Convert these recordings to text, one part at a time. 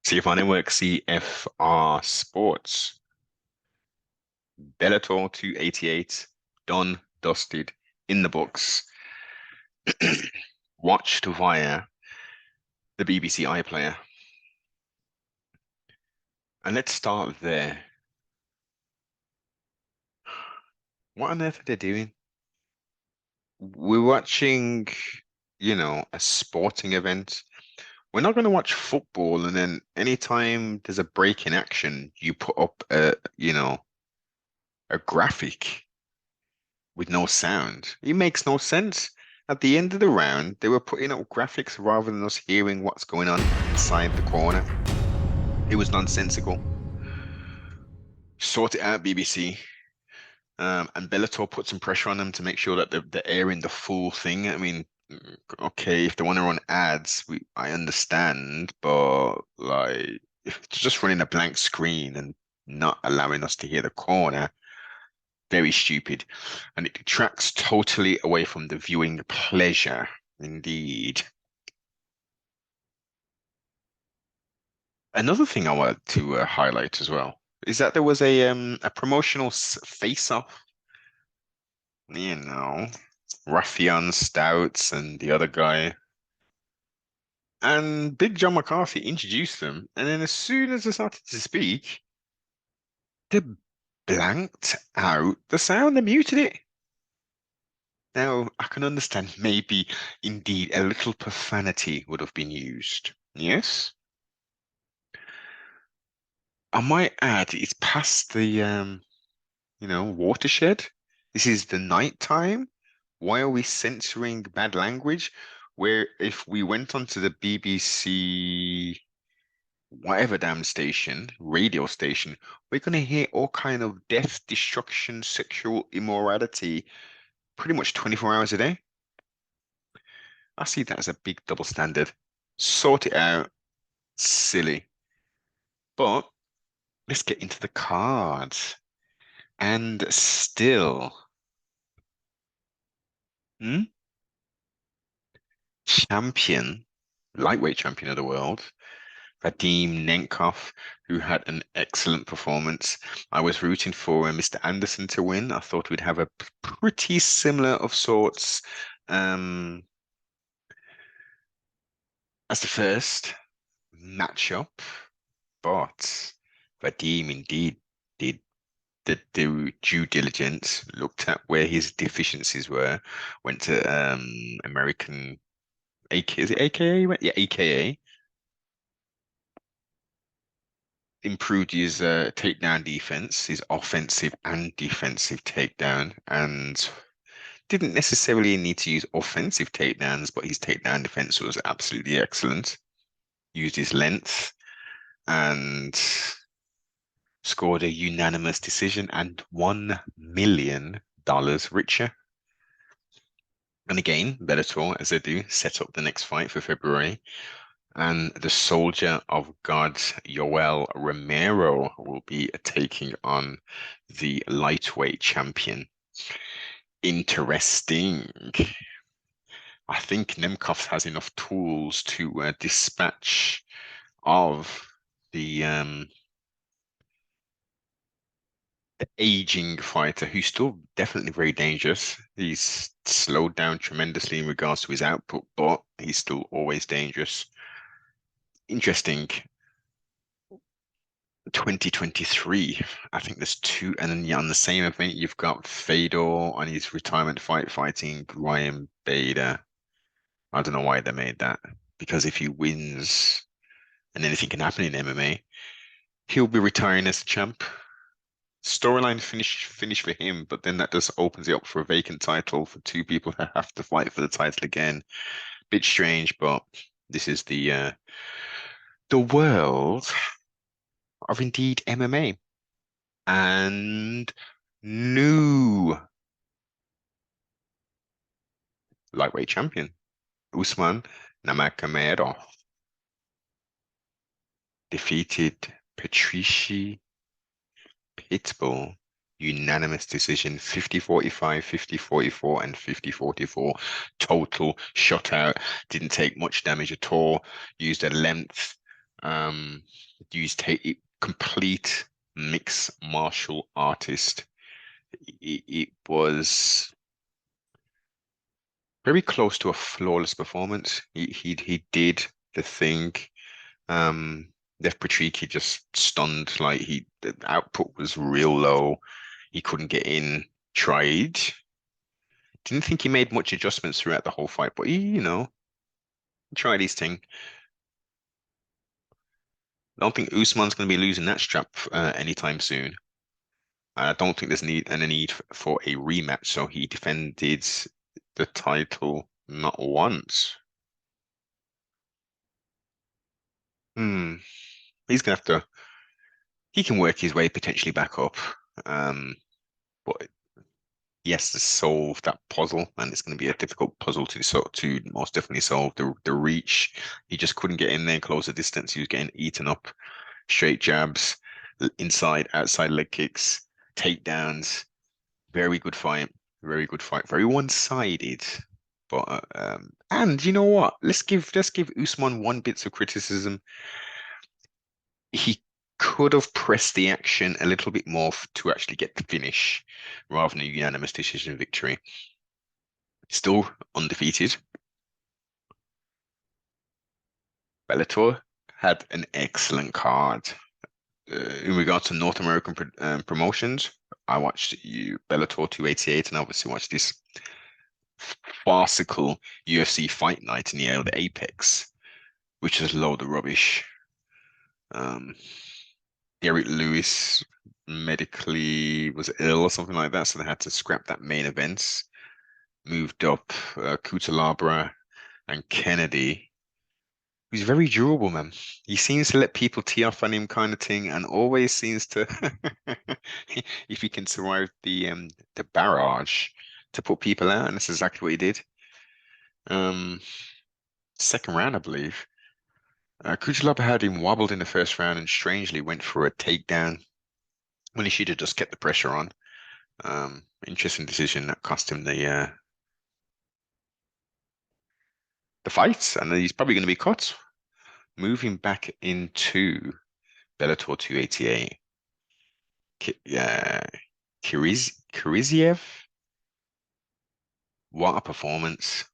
CFR Network, CFR Sports. Bellator 288, done, dusted, in the books. Watched via the BBC iPlayer. And let's start there. What on earth are they doing? We're watching, a sporting event. We're not going to watch football, and then anytime there's a break in action, you put up a graphic with no sound. It makes no sense. At the end of the round, they were putting up graphics rather than us hearing what's going on inside the corner. It was nonsensical. Sort it out, BBC. And Bellator put some pressure on them to make sure that they're airing the full thing. I mean, okay, if they want to run ads, I understand, but like if it's just running a blank screen and not allowing us to hear the corner, very stupid. And it detracts totally away from the viewing pleasure, indeed. Another thing I wanted to highlight as well is that there was a promotional face-off, Ruffian Stouts and the other guy. And Big John McCarthy introduced them, and then as soon as they started to speak, they blanked out the sound, they muted it. Now, I can understand maybe indeed a little profanity would have been used. Yes? I might add it's past the watershed. This is the night time. Why are we censoring bad language? Where if we went onto the BBC whatever damn station, radio station, we're gonna hear all kind of death, destruction, sexual immorality pretty much 24 hours a day. I see that as a big double standard. Sort it out. Silly. But let's get into the cards. And still, hmm? Champion, lightweight champion of the world, Vadim Nemkov, who had an excellent performance. I was rooting for Mr. Anderson to win. I thought we'd have a pretty similar of sorts as the first matchup, but Vadim indeed did the due diligence, looked at where his deficiencies were, went to American AK, is it AKA? Yeah, AKA. Improved his takedown defense, his offensive and defensive takedown, and didn't necessarily need to use offensive takedowns, but his takedown defense was absolutely excellent. Used his length and scored a unanimous decision and $1 million richer. And again, Bellator, as they do, set up the next fight for February. And the Soldier of God, Yoel Romero, will be taking on the lightweight champion. Interesting. I think Nemkov has enough tools to dispatch of the aging fighter who's still definitely very dangerous. He's slowed down tremendously in regards to his output, but he's still always dangerous. Interesting. 2023, I think there's two, and then on the same event, you've got Fedor on his retirement fight fighting Ryan Bader. I don't know why they made that, because if he wins, and anything can happen in MMA, he'll be retiring as a champ. Storyline finish for him, but then that just opens it up for a vacant title for two people that have to fight for the title again. Bit strange, but this is the world of indeed MMA. And new lightweight champion, Usman Nurmagomedov, defeated Patricky Pitbull, unanimous decision, 50-45, 50-44, and 50-44. Total shutout. Didn't take much damage at all. Used a length Um, used complete mixed martial artist. It was very close to a flawless performance. He did the thing. Um, left Patricky just stunned. Like the output was real low. He couldn't get in. Tried. Didn't think he made much adjustments throughout the whole fight, but he tried his thing. I don't think Usman's going to be losing that strap anytime soon. I don't think there's any need for a rematch. So he defended the title not once. Hmm. He's gonna have to. He can work his way potentially back up. Um, but he has to solve that puzzle, and it's going to be a difficult puzzle to most definitely solve. The reach, he just couldn't get in there and close the distance. He was getting eaten up. Straight jabs, inside, outside leg kicks, takedowns. Very good fight. Very good fight. Very one-sided. But and you know what? Let's give Usman one bit of criticism. He could have pressed the action a little bit more to actually get the finish rather than a unanimous decision victory. Still undefeated. Bellator had an excellent card. In regards to North American promotions, I watched Bellator 288 and obviously watched this farcical UFC fight night in the Apex, which is a load of rubbish. Um, Derek Lewis medically was ill or something like that, so they had to scrap that main event. Moved up Kutalabra and Kennedy, who's very durable, man. He seems to let people tee off on him kind of thing, and always seems to, if he can survive the barrage, to put people out, and that's exactly what he did. Um, second round, I believe. Kutalaba had him wobbled in the first round and strangely went for a takedown when he should have just kept the pressure on. Interesting decision that cost him the fight, and he's probably going to be cut. Moving back into Bellator 288. Yeah, Khizriev, what a performance.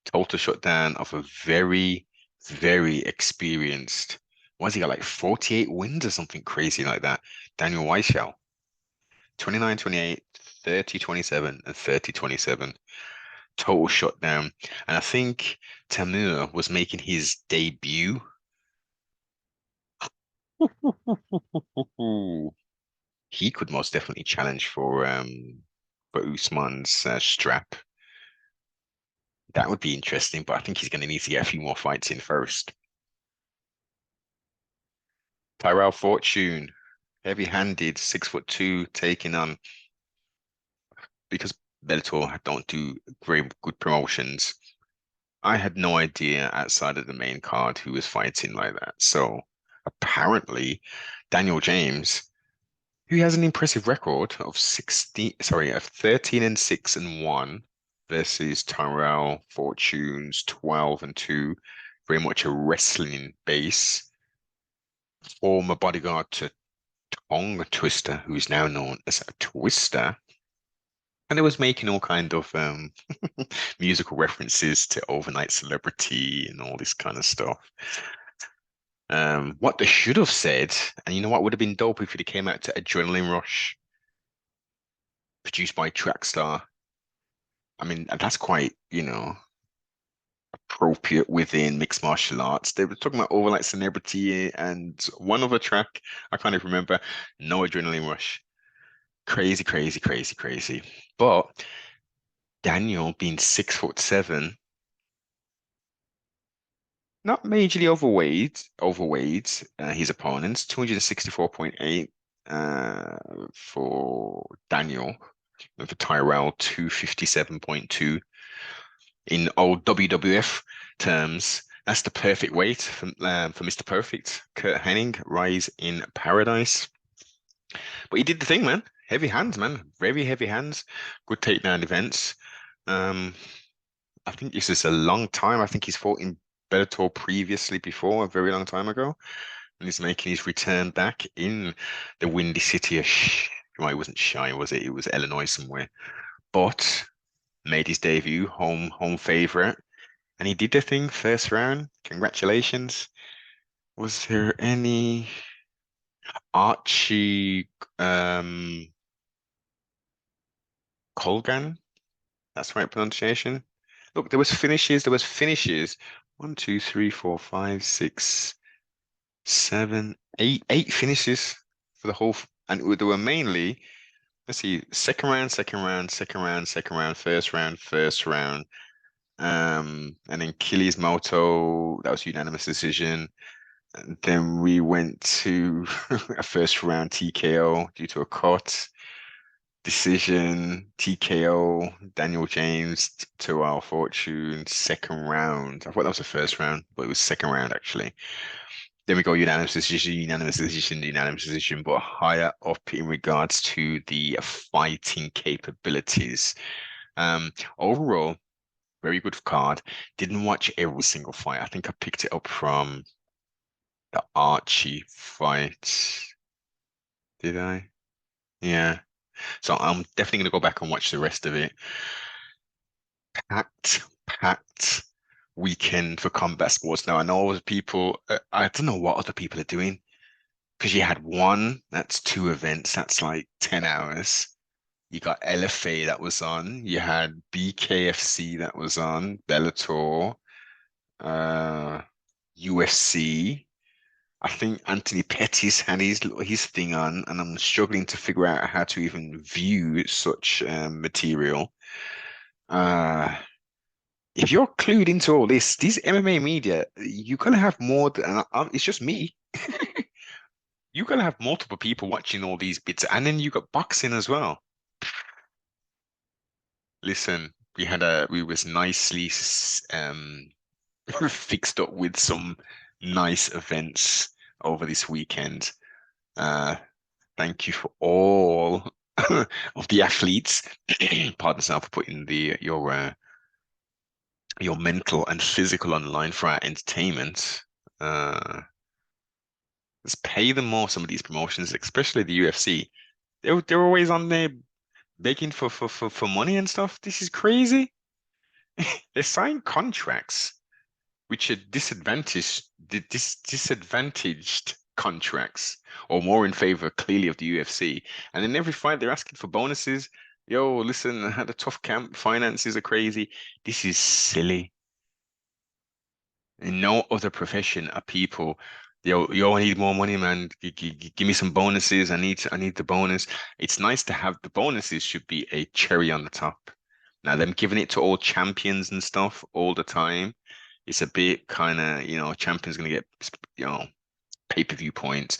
Total shutdown of a very, very experienced, what's he got, like 48 wins or something crazy like that? Daniel Weichel, 29-28, 30-27, and 30-27. Total shutdown. And I think Timur was making his debut. He could most definitely challenge for Usman's strap. That would be interesting, but I think he's going to need to get a few more fights in first. Tyrell Fortune, heavy-handed, 6'2", taking on because Bellator don't do very good promotions. I had no idea outside of the main card who was fighting like that. So apparently, Daniel James, who has an impressive record of 13 and 6 and 1 versus Tyrell Fortune's 12 and 2, very much a wrestling base. Former bodyguard to Tongue Twister, who's now known as a Twister. And it was making all kind of musical references to overnight celebrity and all this kind of stuff. What they should have said, and you know what would have been dope if it came out to Adrenaline Rush, produced by Trackstar. I mean, that's quite, appropriate within mixed martial arts. They were talking about overnight celebrity and one other track, I can't even remember. No Adrenaline Rush. Crazy, crazy, crazy, crazy. But Daniel being 6'7", not majorly overweight his opponents, 264.8 for Daniel, and for Tyrell, 257.2. In old WWF terms, that's the perfect weight for Mr. Perfect, Kurt Hennig, Rise in Paradise. But he did the thing, man. Heavy hands, man. Very heavy hands. Good takedown defense. Um, I think this is a long time. I think he's fought in Bellator previously before, a very long time ago, and he's making his return back in the Windy City of well, it wasn't Shy, was it? It was Illinois somewhere. But made his debut, home favorite, and he did the thing first round. Congratulations. Was there any Archie Colgan? That's the right pronunciation. Look, there was finishes. There was finishes. One, two, three, four, five, six, seven, eight finishes for the whole, and they were mainly, let's see, second round, second round, second round, second round, first round, first round. And then Killys Mota, that was unanimous decision. And then we went to a first round TKO due to a cut. Decision, TKO, Daniel James, Tyrell Fortune, second round. I thought that was the first round, but it was second round actually. Then we go unanimous decision, unanimous decision, unanimous decision, but higher up in regards to the fighting capabilities. Overall, very good card. Didn't watch every single fight. I think I picked it up from the Archie fight. Did I? Yeah. So I'm definitely gonna go back and watch the rest of it. Packed weekend for combat sports. Now I know people. I don't know what other people are doing because you had one. That's two events. That's like 10 hours. You got LFA that was on. You had BKFC that was on. Bellator. Uh, UFC. I think Anthony Pettis had his thing on, and I'm struggling to figure out how to even view such material. Uh, if you're clued into all this, these MMA media, you gotta have more than it's just me. You gotta have multiple people watching all these bits, and then you got boxing as well. Listen, we was nicely fixed up with some nice events over this weekend. Uh, thank you for all of the athletes. Pardon myself for putting your mental and physical online for our entertainment. Uh, let's pay them more. Some of these promotions, especially the UFC, they're always on there begging for money and stuff. This is crazy. They sign contracts which are disadvantaged contracts, or more in favor clearly of the UFC. And in every fight, they're asking for bonuses. Yo, listen, I had a tough camp. Finances are crazy. This is silly. In no other profession are people, yo, I need more money, man. Give me some bonuses. I need the bonus. It's nice to have the bonuses should be a cherry on the top. Now, them giving it to all champions and stuff all the time, it's a bit kind of, champions gonna get, pay-per-view points.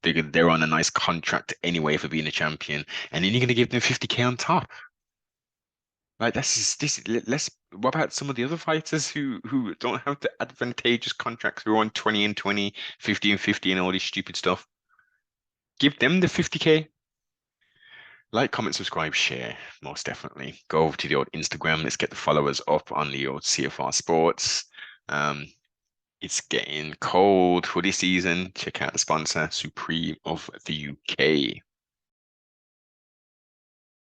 They're on a nice contract anyway for being a champion, and then you're gonna give them 50K on top. Like that's just, this. Let's. What about some of the other fighters who don't have the advantageous contracts who are on 20 and 20, 50 and 50 and all this stupid stuff? Give them the 50K. Like, comment, subscribe, share, most definitely. Go over to the old Instagram. Let's get the followers up on the old CFR Sports. Um, it's getting cold for this season. Check out the sponsor, Supreme of the UK.